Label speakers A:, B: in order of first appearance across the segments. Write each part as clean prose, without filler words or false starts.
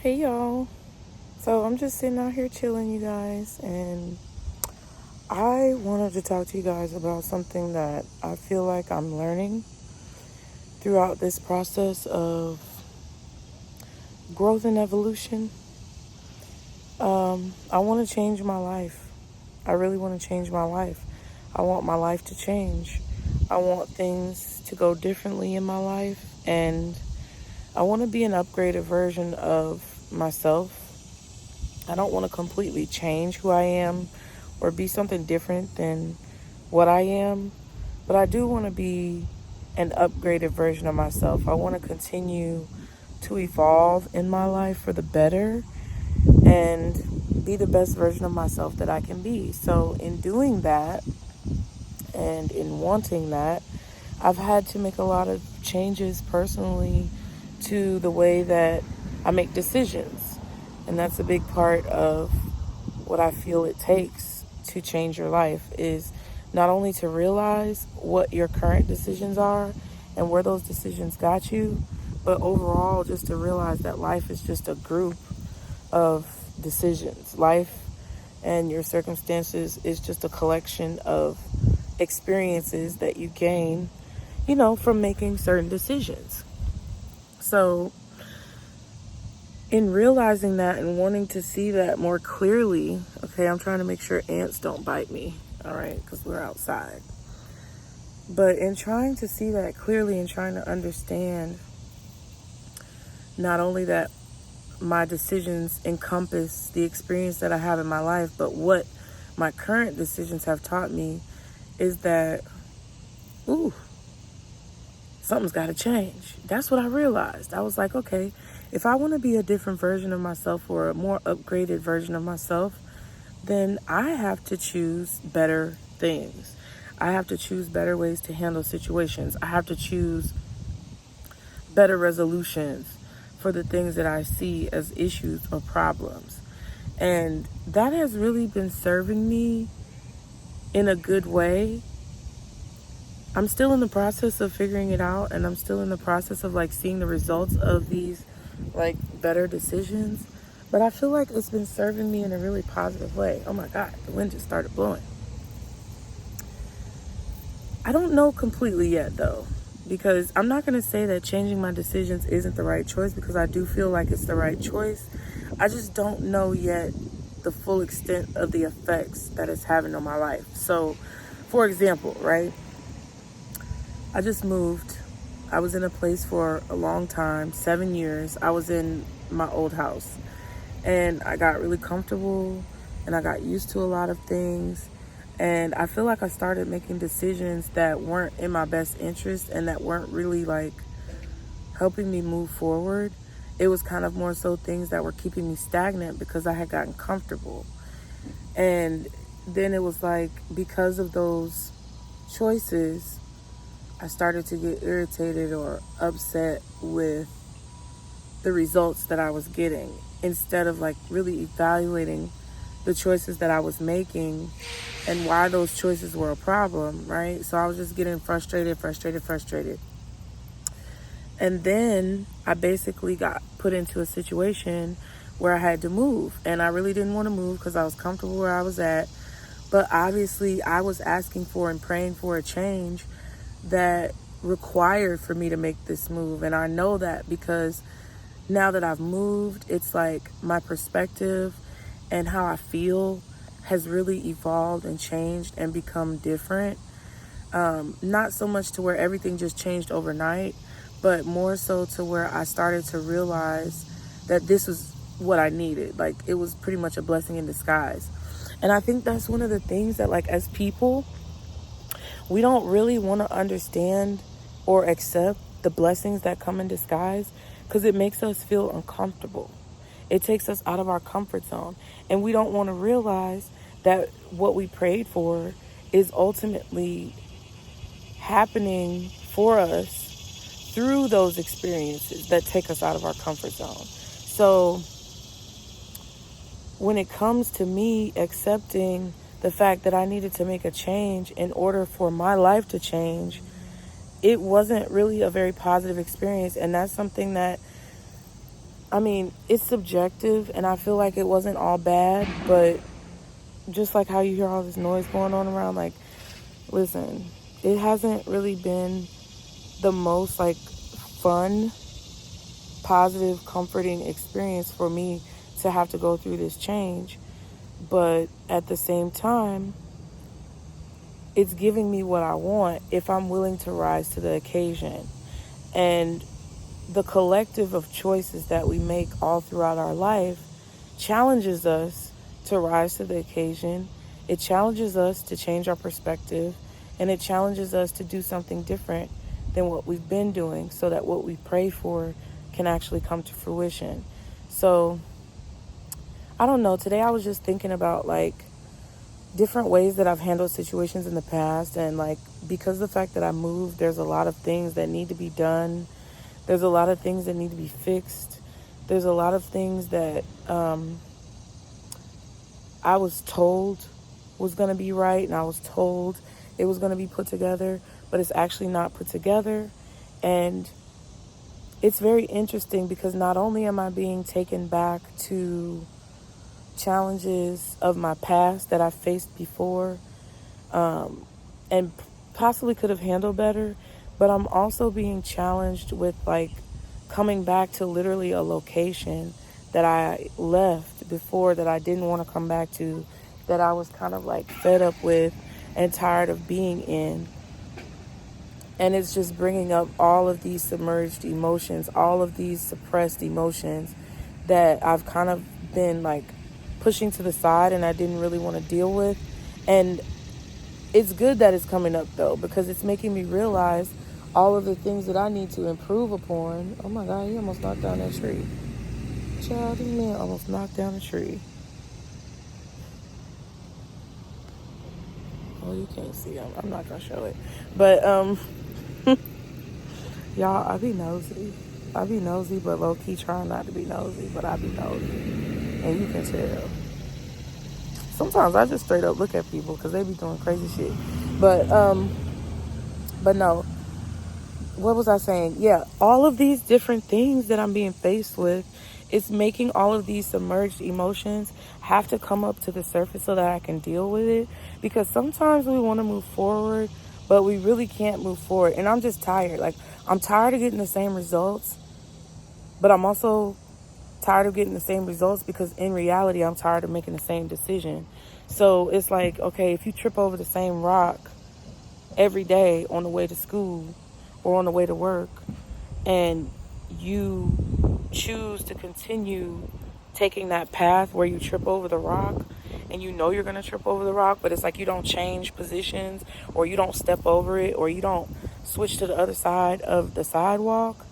A: Hey y'all. So I'm just sitting out here chilling, you guys, and I wanted to talk to you guys about something that I feel like I'm learning throughout this process of growth and evolution. I want to change my life. I really want to change my life. I want my life to change. I want things to go differently in my life, and I want to be an upgraded version of myself. I don't want to completely change who I am or be something different than what I am, but I do want to be an upgraded version of myself. I want to continue to evolve in my life for the better and be the best version of myself that I can be. So, in doing that and in wanting that, I've had to make a lot of changes personally to the way that I make decisions. And that's a big part of what I feel it takes to change your life, is not only to realize what your current decisions are and where those decisions got you, but overall just to realize that life is just a group of decisions. Life and your circumstances is just a collection of experiences that you gain, from making certain decisions. So in realizing that and wanting to see that more clearly, okay, I'm trying to make sure ants don't bite me, all right, because we're outside. But in trying to see that clearly and trying to understand not only that my decisions encompass the experience that I have in my life, but what my current decisions have taught me is that, something's got to change. That's what I realized. I was like, okay, if I want to be a different version of myself or a more upgraded version of myself, then I have to choose better things. I have to choose better ways to handle situations. I have to choose better resolutions for the things that I see as issues or problems. And that has really been serving me in a good way. I'm still in the process of figuring it out, and I'm still in the process of seeing the results of these better decisions. But I feel like it's been serving me in a really positive way. Oh my God, the wind just started blowing. I don't know completely yet though, because I'm not going to say that changing my decisions isn't the right choice, because I do feel like it's the right choice. I just don't know yet the full extent of the effects that it's having on my life. So, for example, right? I just moved. I was in a place for a long time, 7 years. I was in my old house, and I got really comfortable and I got used to a lot of things. And I feel like I started making decisions that weren't in my best interest and that weren't really helping me move forward. It was kind of more so things that were keeping me stagnant because I had gotten comfortable. And then it was because of those choices, I started to get irritated or upset with the results that I was getting, instead of really evaluating the choices that I was making and why those choices were a problem, right? So I was just getting frustrated. And then I basically got put into a situation where I had to move, and I really didn't want to move because I was comfortable where I was at. But obviously I was asking for and praying for a change that required for me to make this move. And I know that because now that I've moved, it's my perspective and how I feel has really evolved and changed and become different. Not so much to where everything just changed overnight, but more so to where I started to realize that this was what I needed. It was pretty much a blessing in disguise. And I think that's one of the things that as people, we don't really want to understand or accept the blessings that come in disguise, because it makes us feel uncomfortable. It takes us out of our comfort zone. And we don't want to realize that what we prayed for is ultimately happening for us through those experiences that take us out of our comfort zone. So when it comes to me accepting the fact that I needed to make a change in order for my life to change, it wasn't really a very positive experience. And that's something that I mean, it's subjective, and I feel like it wasn't all bad, but just like how you hear all this noise going on around, like, listen, it hasn't really been the most, like, fun, positive, comforting experience for me to have to go through this change. But at the same time, it's giving me what I want if I'm willing to rise to the occasion. And the collective of choices that we make all throughout our life challenges us to rise to the occasion. It challenges us to change our perspective, and it challenges us to do something different than what we've been doing so that what we pray for can actually come to fruition. So, I don't know. Today I was just thinking about, like, different ways that I've handled situations in the past, and, like, because of the fact that I moved, there's a lot of things that need to be done. There's a lot of things that need to be fixed. There's a lot of things that I was told was going to be right, and I was told it was going to be put together, but it's actually not put together. And it's very interesting because not only am I being taken back to challenges of my past that I faced before, and possibly could have handled better, but I'm also being challenged with, like, coming back to literally a location that I left before, that I didn't want to come back to, that I was kind of, like, fed up with and tired of being in. And it's just bringing up all of these submerged emotions, all of these suppressed emotions that I've kind of been, like, pushing to the side and I didn't really want to deal with. And it's good that it's coming up, though, because it's making me realize all of the things that I need to improve upon. Oh my God, he almost knocked down that tree. Child, this man almost knocked down a tree. Oh, you can't see. I'm not going to show it. But, y'all, I be nosy. But low-key trying not to be nosy, but I be nosy. And you can tell. Sometimes I just straight up look at people because they be doing crazy shit. But no. What was I saying? Yeah, all of these different things that I'm being faced with, it's making all of these submerged emotions have to come up to the surface so that I can deal with it. Because sometimes we want to move forward, but we really can't move forward. And I'm just tired. Like, I'm tired of getting the same results, but I'm also tired of getting the same results because in reality, I'm tired of making the same decision. So it's like, okay, if you trip over the same rock every day on the way to school or on the way to work, and you choose to continue taking that path where you trip over the rock, and you know you're going to trip over the rock, but it's like you don't change positions, or you don't step over it, or you don't switch to the other side of the sidewalk,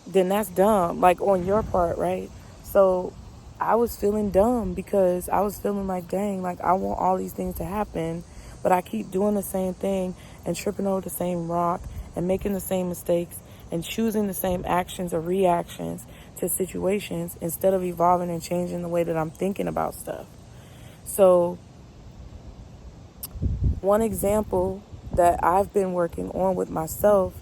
A: then that's dumb, like, on your part, right? So I was feeling dumb because I was feeling like, dang, like, I want all these things to happen, but I keep doing the same thing and tripping over the same rock and making the same mistakes and choosing the same actions or reactions to situations instead of evolving and changing the way that I'm thinking about stuff. So one example that I've been working on with myself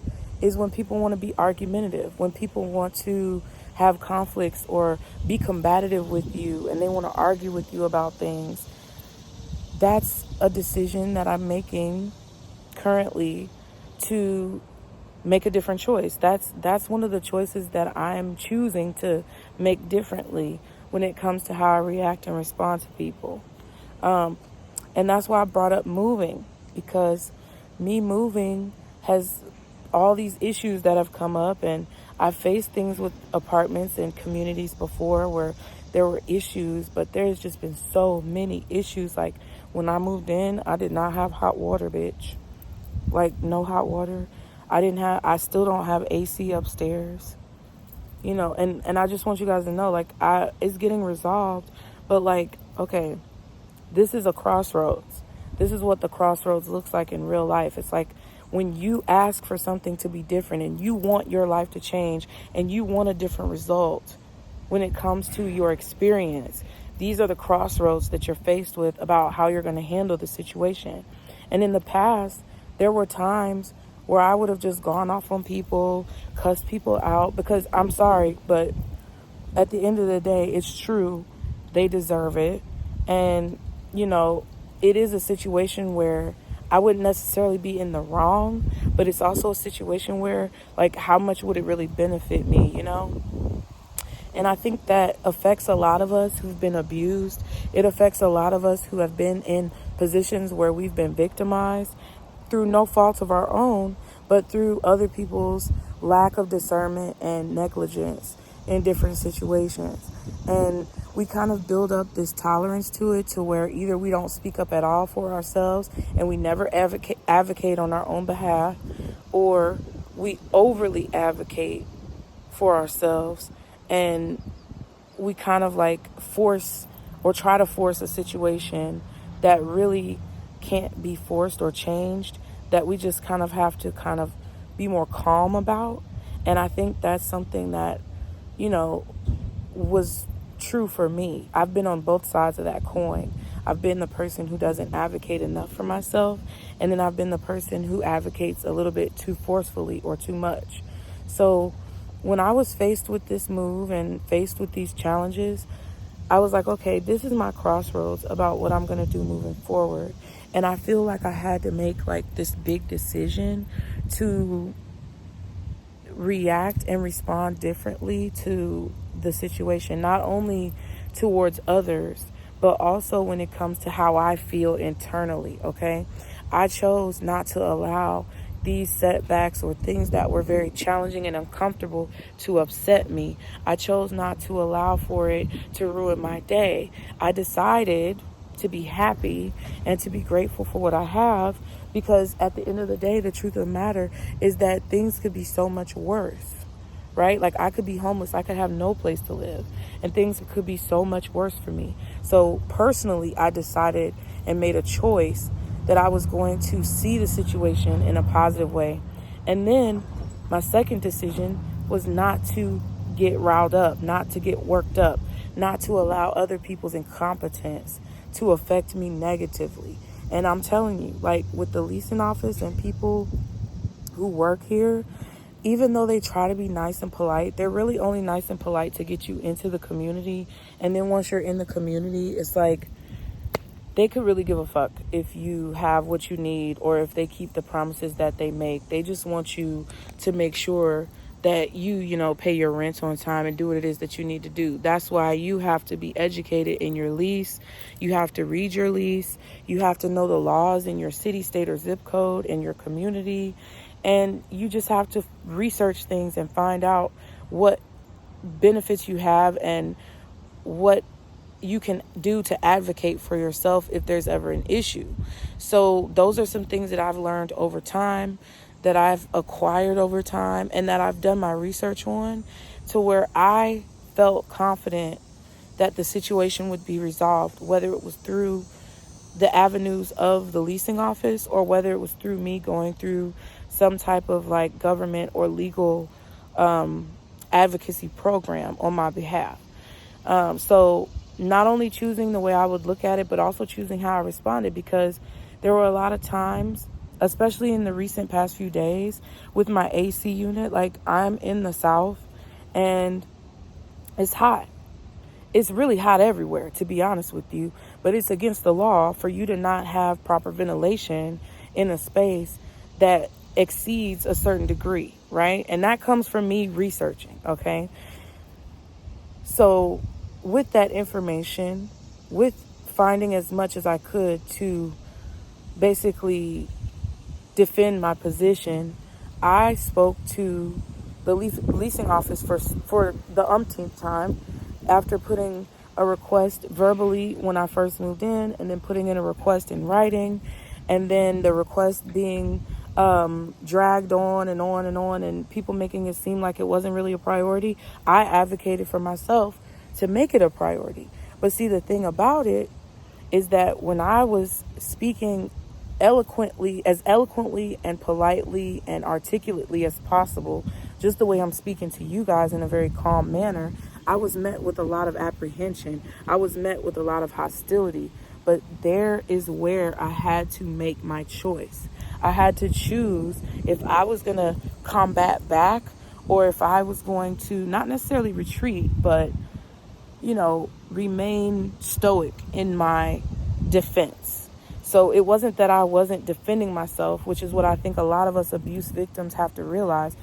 A: is when people want to be argumentative, when people want to have conflicts or be combative with you and they want to argue with you about things. That's a decision that I'm making currently to make a different choice. That's one of the choices that I'm choosing to make differently when it comes to how I react and respond to people. And that's why I brought up moving, because me moving has all these issues that have come up, and I've faced things with apartments and communities before where there were issues, but there's just been so many issues. Like, when I moved in, I did not have hot water, bitch. Like, no hot water. I still don't have AC upstairs. You know, and I just want you guys to know, like, it's getting resolved, but, like, okay, this is a crossroads. This is what the crossroads looks like in real life. It's like when you ask for something to be different and you want your life to change and you want a different result when it comes to your experience. These are the crossroads that you're faced with about how you're going to handle the situation. And in the past, there were times where I would have just gone off on people, cussed people out, because I'm sorry, but at the end of the day, it's true. They deserve it. And, it is a situation where I wouldn't necessarily be in the wrong, but it's also a situation where, like, how much would it really benefit me, And I think that affects a lot of us who've been abused. It affects a lot of us who have been in positions where we've been victimized through no fault of our own, but through other people's lack of discernment and negligence in different situations. And we kind of build up this tolerance to it, to where either we don't speak up at all for ourselves and we never advocate on our own behalf, or we overly advocate for ourselves and we kind of like force or try to force a situation that really can't be forced or changed, that we just kind of have to kind of be more calm about. And I think that's something that, was true for me. I've been on both sides of that coin. I've been the person who doesn't advocate enough for myself, and then I've been the person who advocates a little bit too forcefully or too much. So when I was faced with this move and faced with these challenges, I was like, okay, this is my crossroads about what I'm going to do moving forward. And I feel like I had to make like this big decision to react and respond differently to the situation, not only towards others, but also when it comes to how I feel internally, okay? I chose not to allow these setbacks or things that were very challenging and uncomfortable to upset me. I chose not to allow for it to ruin my day. I decided to be happy and to be grateful for what I have, because at the end of the day, the truth of the matter is that things could be so much worse, right? Like, I could be homeless, I could have no place to live, and things could be so much worse for me. So personally, I decided and made a choice that I was going to see the situation in a positive way. And then my second decision was not to get riled up, not to get worked up, not to allow other people's incompetence to affect me negatively. And I'm telling you, like, with the leasing office and people who work here, even though they try to be nice and polite, they're really only nice and polite to get you into the community. And then once you're in the community, it's like they could really give a fuck if you have what you need or if they keep the promises that they make. They just want you to make sure that you pay your rent on time and do what it is that you need to do. That's why you have to be educated in your lease. You have to read your lease. You have to know the laws in your city, state, or zip code in your community. And you just have to research things and find out what benefits you have and what you can do to advocate for yourself if there's ever an issue. So those are some things that I've learned over time, that I've acquired over time, and that I've done my research on, to where I felt confident that the situation would be resolved, whether it was through the avenues of the leasing office or whether it was through me going through some type of like government or legal advocacy program on my behalf. So not only choosing the way I would look at it, but also choosing how I responded, because there were a lot of times, especially in the recent past few days with my AC unit, like, I'm in the South and it's hot. It's really hot everywhere, to be honest with you, but it's against the law for you to not have proper ventilation in a space that exceeds a certain degree, right? And that comes from me researching, okay? So with that information, with finding as much as I could to basically defend my position, I spoke to the leasing office for the umpteenth time, after putting a request verbally when I first moved in, and then putting in a request in writing, and then the request being dragged on and on and on, and people making it seem like it wasn't really a priority. I advocated for myself to make it a priority. But see, the thing about it is that when I was speaking eloquently and politely and articulately as possible, just the way I'm speaking to you guys in a very calm manner, I was met with a lot of apprehension. I was met with a lot of hostility. But there is where I had to make my choice. I had to choose if I was going to combat back or if I was going to not necessarily retreat, but, remain stoic in my defense. So it wasn't that I wasn't defending myself, which is what I think a lot of us abuse victims have to realize.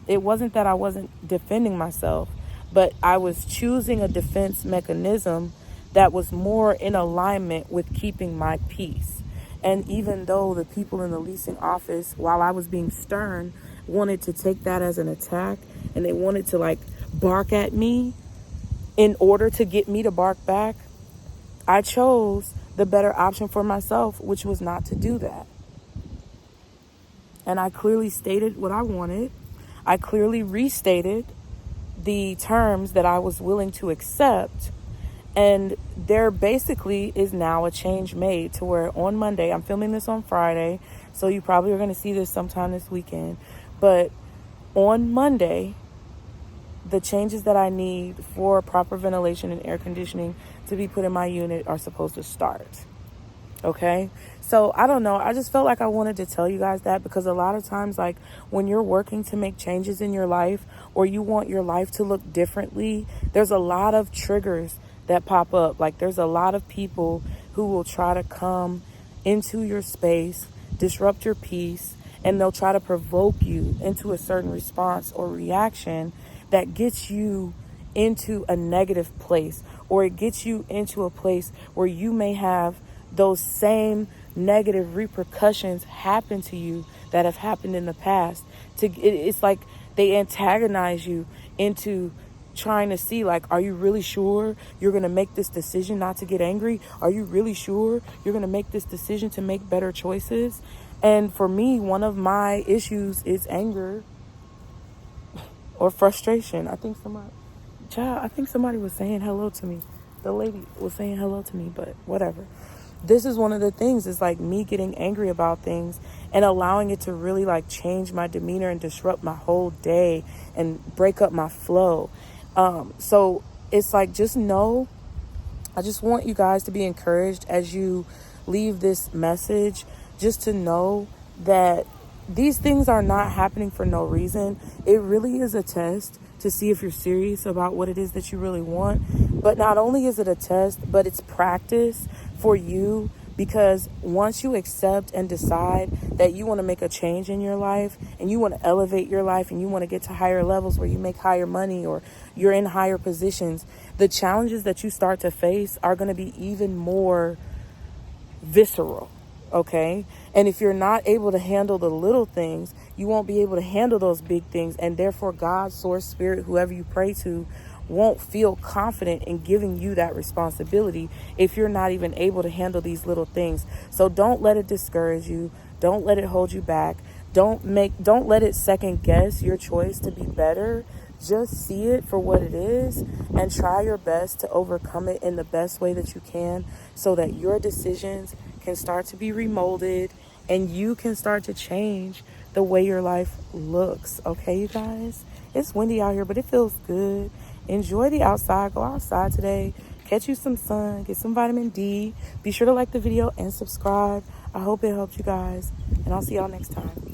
A: It wasn't that I wasn't defending myself, but I was choosing a defense mechanism that was more in alignment with keeping my peace. And even though the people in the leasing office, while I was being stern, wanted to take that as an attack and they wanted to bark at me in order to get me to bark back, I chose the better option for myself, which was not to do that. And I clearly stated what I wanted. I clearly restated the terms that I was willing to accept. And there basically is now a change made to where on Monday, I'm filming this on Friday, so you probably are going to see this sometime this weekend. But on Monday, the changes that I need for proper ventilation and air conditioning to be put in my unit are supposed to start. Okay? So I don't know. I just felt like I wanted to tell you guys that because a lot of times, when you're working to make changes in your life or you want your life to look differently, there's a lot of triggers that pop up. There's a lot of people who will try to come into your space, disrupt your peace, and they'll try to provoke you into a certain response or reaction that gets you into a negative place, or it gets you into a place where you may have those same negative repercussions happen to you that have happened in the past. It's like they antagonize you into trying to see, are you really sure you're going to make this decision not to get angry? Are you really sure you're going to make this decision to make better choices? And for me, one of my issues is anger or frustration. I think somebody was saying hello to me. The lady was saying hello to me, but whatever. This is one of the things, is me getting angry about things and allowing it to really change my demeanor and disrupt my whole day and break up my flow. So it's just know, I just want you guys to be encouraged as you leave this message, just to know that these things are not happening for no reason. It really is a test to see if you're serious about what it is that you really want. But not only is it a test, but it's practice for you, because once you accept and decide that you want to make a change in your life and you want to elevate your life and you want to get to higher levels where you make higher money or you're in higher positions, the challenges that you start to face are going to be even more visceral. Okay? And if you're not able to handle the little things, you won't be able to handle those big things. And therefore, God, source, spirit, whoever you pray to, won't feel confident in giving you that responsibility if you're not even able to handle these little things. So don't let it discourage you. Don't let it hold you back. Don't let it second guess your choice to be better. Just see it for what it is and try your best to overcome it in the best way that you can, so that your decisions can start to be remolded and you can start to change the way your life looks. Okay, you guys? It's windy out here, but it feels good. Enjoy the outside. Go outside today. Catch you some sun. Get some vitamin D. Be sure to like the video and subscribe. I hope it helped you guys. And I'll see y'all next time.